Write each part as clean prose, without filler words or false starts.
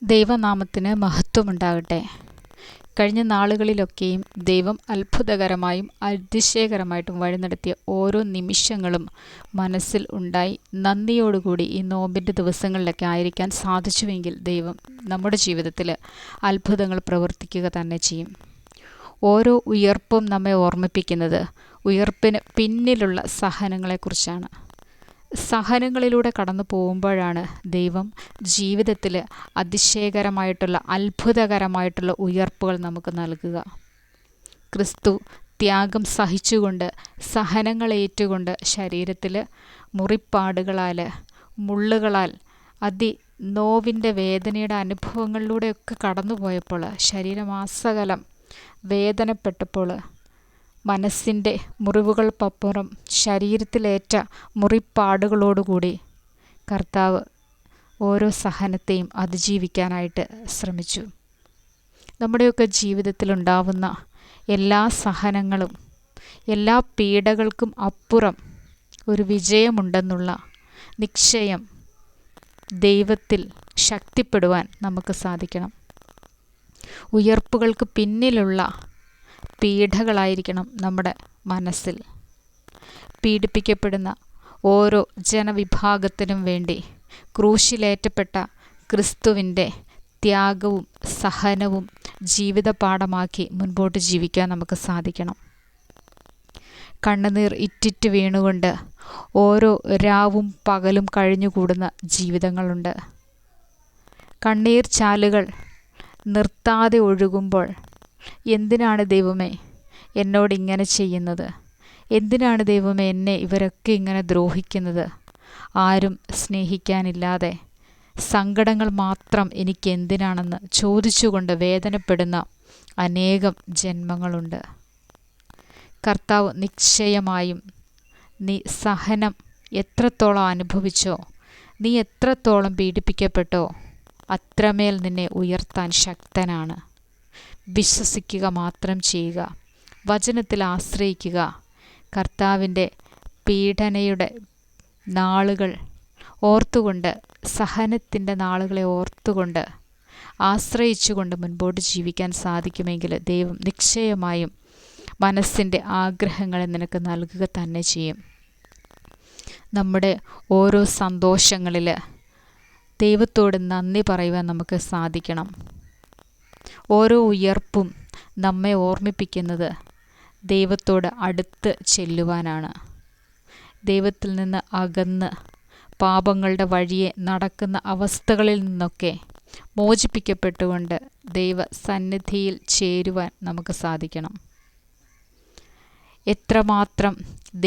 ദൈവനാമത്തിന് മഹത്വമുണ്ടാകട്ടെ. കഴിഞ്ഞ നാളുകളിലൊക്കെയും ദൈവം അത്ഭുതകരമായും അതിശയകരമായിട്ടും വഴി നടത്തിയ ഓരോ നിമിഷങ്ങളും മനസ്സിൽ ഉണ്ടായി നന്ദിയോടുകൂടി ഈ നോമ്പിൻ്റെ ദിവസങ്ങളിലൊക്കെ ആയിരിക്കാൻ സാധിച്ചുവെങ്കിൽ ദൈവം നമ്മുടെ ജീവിതത്തിൽ അത്ഭുതങ്ങൾ പ്രവർത്തിക്കുക തന്നെ ചെയ്യും. ഓരോ ഉയർപ്പും നമ്മെ ഓർമ്മിപ്പിക്കുന്നത് ഉയർപ്പിന് പിന്നിലുള്ള സഹനങ്ങളെക്കുറിച്ചാണ്. സഹനങ്ങളിലൂടെ കടന്നു പോകുമ്പോഴാണ് ദൈവം ജീവിതത്തിൽ അതിശയകരമായിട്ടുള്ള അത്ഭുതകരമായിട്ടുള്ള ഉയർപ്പുകൾ നമുക്ക് നൽകുക. ക്രിസ്തു ത്യാഗം സഹിച്ചുകൊണ്ട് സഹനങ്ങളേറ്റുകൊണ്ട് ശരീരത്തിൽ മുറിപ്പാടുകളാൽ മുള്ളുകളാൽ നോവിൻ്റെ വേദനയുടെ അനുഭവങ്ങളിലൂടെയൊക്കെ കടന്നു പോയപ്പോൾ ശരീരമാസകലം വേദനപ്പെട്ടപ്പോൾ മനസ്സിൻ്റെ മുറിവുകൾക്കപ്പുറം ശരീരത്തിലേറ്റ മുറിപ്പാടുകളോടുകൂടി കർത്താവ് ഓരോ സഹനത്തെയും അതിജീവിക്കാനായിട്ട് ശ്രമിച്ചു. നമ്മുടെയൊക്കെ ജീവിതത്തിലുണ്ടാവുന്ന എല്ലാ സഹനങ്ങളും എല്ലാ പീഡകൾക്കും അപ്പുറം ഒരു വിജയമുണ്ടെന്നുള്ള നിശ്ചയം ദൈവത്തിൽ ശക്തിപ്പെടുവാൻ നമുക്ക് സാധിക്കണം. ഉയർപ്പുകൾക്ക് പിന്നിലുള്ള പീഡകളായിരിക്കണം നമ്മുടെ മനസ്സിൽ. പീഡിപ്പിക്കപ്പെടുന്ന ഓരോ ജനവിഭാഗത്തിനും വേണ്ടി ക്രൂശിലേറ്റപ്പെട്ട ക്രിസ്തുവിൻ്റെ ത്യാഗവും സഹനവും ജീവിതപാഠമാക്കി മുൻപോട്ട് ജീവിക്കാൻ നമുക്ക് സാധിക്കണം. കണ്ണുനീർ ഇറ്റിറ്റ് വീണുകൊണ്ട് ഓരോ രാവും പകലും കഴിഞ്ഞുകൂടുന്ന ജീവിതങ്ങളുണ്ട്. കണ്ണീർ ചാലുകൾ നിർത്താതെ ഒഴുകുമ്പോൾ എന്തിനാണ് ദൈവമേ എന്നോട് ഇങ്ങനെ ചെയ്യുന്നത്? എന്തിനാണ് ദൈവമേ എന്നെ ഇവരൊക്കെ ഇങ്ങനെ ദ്രോഹിക്കുന്നത്? ആരും സ്നേഹിക്കാനില്ലാതെ സങ്കടങ്ങൾ മാത്രം എനിക്ക് എന്തിനാണെന്ന് ചോദിച്ചുകൊണ്ട് വേദനപ്പെടുന്ന അനേകം ജന്മങ്ങളുണ്ട്. കർത്താവ് നിശ്ചയമായും നീ സഹനം എത്രത്തോളം അനുഭവിച്ചോ, നീ എത്രത്തോളം പീഡിപ്പിക്കപ്പെട്ടോ അത്രമേൽ നിന്നെ ഉയർത്താൻ ശക്തനാണ്. വിശ്വസിക്കുക മാത്രം ചെയ്യുക, വചനത്തിൽ ആശ്രയിക്കുക. കർത്താവിൻ്റെ പീഡനയുടെ നാളുകൾ ഓർത്തുകൊണ്ട്, സഹനത്തിൻ്റെ നാളുകളെ ഓർത്തുകൊണ്ട് ആശ്രയിച്ചുകൊണ്ട് മുൻപോട്ട് ജീവിക്കാൻ സാധിക്കുമെങ്കിൽ ദൈവം നിശ്ചയമായും മനസ്സിൻ്റെ ആഗ്രഹങ്ങളെ നിനക്ക് നൽകുക തന്നെ ചെയ്യും. നമ്മുടെ ഓരോ സന്തോഷങ്ങളിൽ ദൈവത്തോട് നന്ദി പറയുവാൻ നമുക്ക് സാധിക്കണം. ഓരോ ഉയർപ്പും നമ്മെ ഓർമ്മിപ്പിക്കുന്നത് ദൈവത്തോട് അടുത്ത് ചെല്ലുവാനാണ്. ദൈവത്തിൽ നിന്ന് അകന്ന് പാപങ്ങളുടെ വഴിയെ നടക്കുന്ന അവസ്ഥകളിൽ നിന്നൊക്കെ മോചിപ്പിക്കപ്പെട്ടുകൊണ്ട് ദൈവസന്നിധിയിൽ ചേരുവാൻ നമുക്ക് സാധിക്കണം. എത്രമാത്രം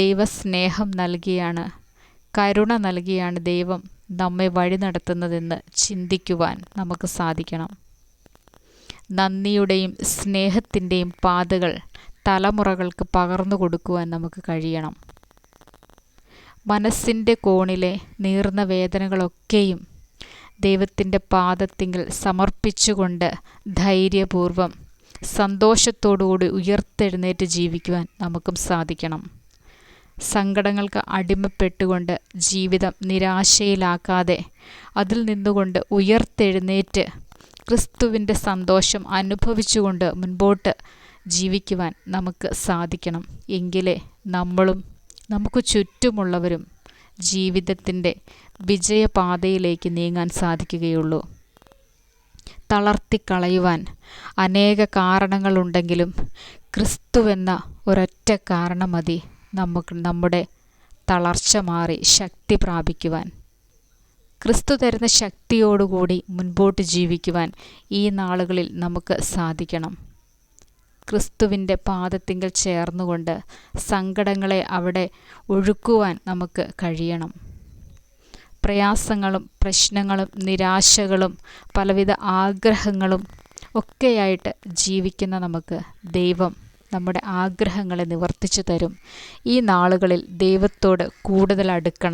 ദൈവസ്നേഹം നൽകിയാണ്, കരുണ നൽകിയാണ് ദൈവം നമ്മെ വഴി നടത്തുന്നതെന്ന് ചിന്തിക്കുവാൻ നമുക്ക് സാധിക്കണം. നന്ദിയുടെയും സ്നേഹത്തിൻ്റെയും പാതകൾ തലമുറകൾക്ക് പകർന്നു കൊടുക്കുവാൻ നമുക്ക് കഴിയണം. മനസ്സിൻ്റെ കോണിലെ നീർന്ന വേദനകളൊക്കെയും ദൈവത്തിൻ്റെ പാദത്തിങ്കിൽ സമർപ്പിച്ചുകൊണ്ട് ധൈര്യപൂർവം സന്തോഷത്തോടുകൂടി ഉയർത്തെഴുന്നേറ്റ് ജീവിക്കുവാൻ നമുക്കും സാധിക്കണം. സങ്കടങ്ങൾക്ക് അടിമപ്പെട്ടുകൊണ്ട് ജീവിതം നിരാശയിലാക്കാതെ അതിൽ നിന്നുകൊണ്ട് ഉയർത്തെഴുന്നേറ്റ് ക്രിസ്തുവിൻ്റെ സന്തോഷം അനുഭവിച്ചുകൊണ്ട് മുൻപോട്ട് ജീവിക്കുവാൻ നമുക്ക് സാധിക്കണം. എങ്കിലേ നമ്മളും നമുക്ക് ചുറ്റുമുള്ളവരും ജീവിതത്തിൻ്റെ വിജയപാതയിലേക്ക് നീങ്ങാൻ സാധിക്കുകയുള്ളൂ. തളർത്തിക്കളയുവാൻ അനേക കാരണങ്ങളുണ്ടെങ്കിലും ക്രിസ്തുവെന്ന ഒരൊറ്റ കാരണം മതി നമുക്ക് നമ്മുടെ തളർച്ച മാറി ശക്തി പ്രാപിക്കുവാൻ. ക്രിസ്തു തരുന്ന ശക്തിയോടുകൂടി മുൻപോട്ട് ജീവിക്കുവാൻ ഈ നാളുകളിൽ നമുക്ക് സാധിക്കണം. ക്രിസ്തുവിൻ്റെ പാദത്തിങ്കൽ ചേർന്നുകൊണ്ട് സങ്കടങ്ങളെ അവിടെ ഒഴുക്കുവാൻ നമുക്ക് കഴിയണം. പ്രയാസങ്ങളും പ്രശ്നങ്ങളും നിരാശകളും പലവിധ ആഗ്രഹങ്ങളും ഒക്കെയായിട്ട് ജീവിക്കുന്ന നമുക്ക് ദൈവം നമ്മുടെ ആഗ്രഹങ്ങളെ നിവർത്തിച്ചു തരും. ഈ നാളുകളിൽ ദൈവത്തോട് കൂടുതൽ അടുക്കണം.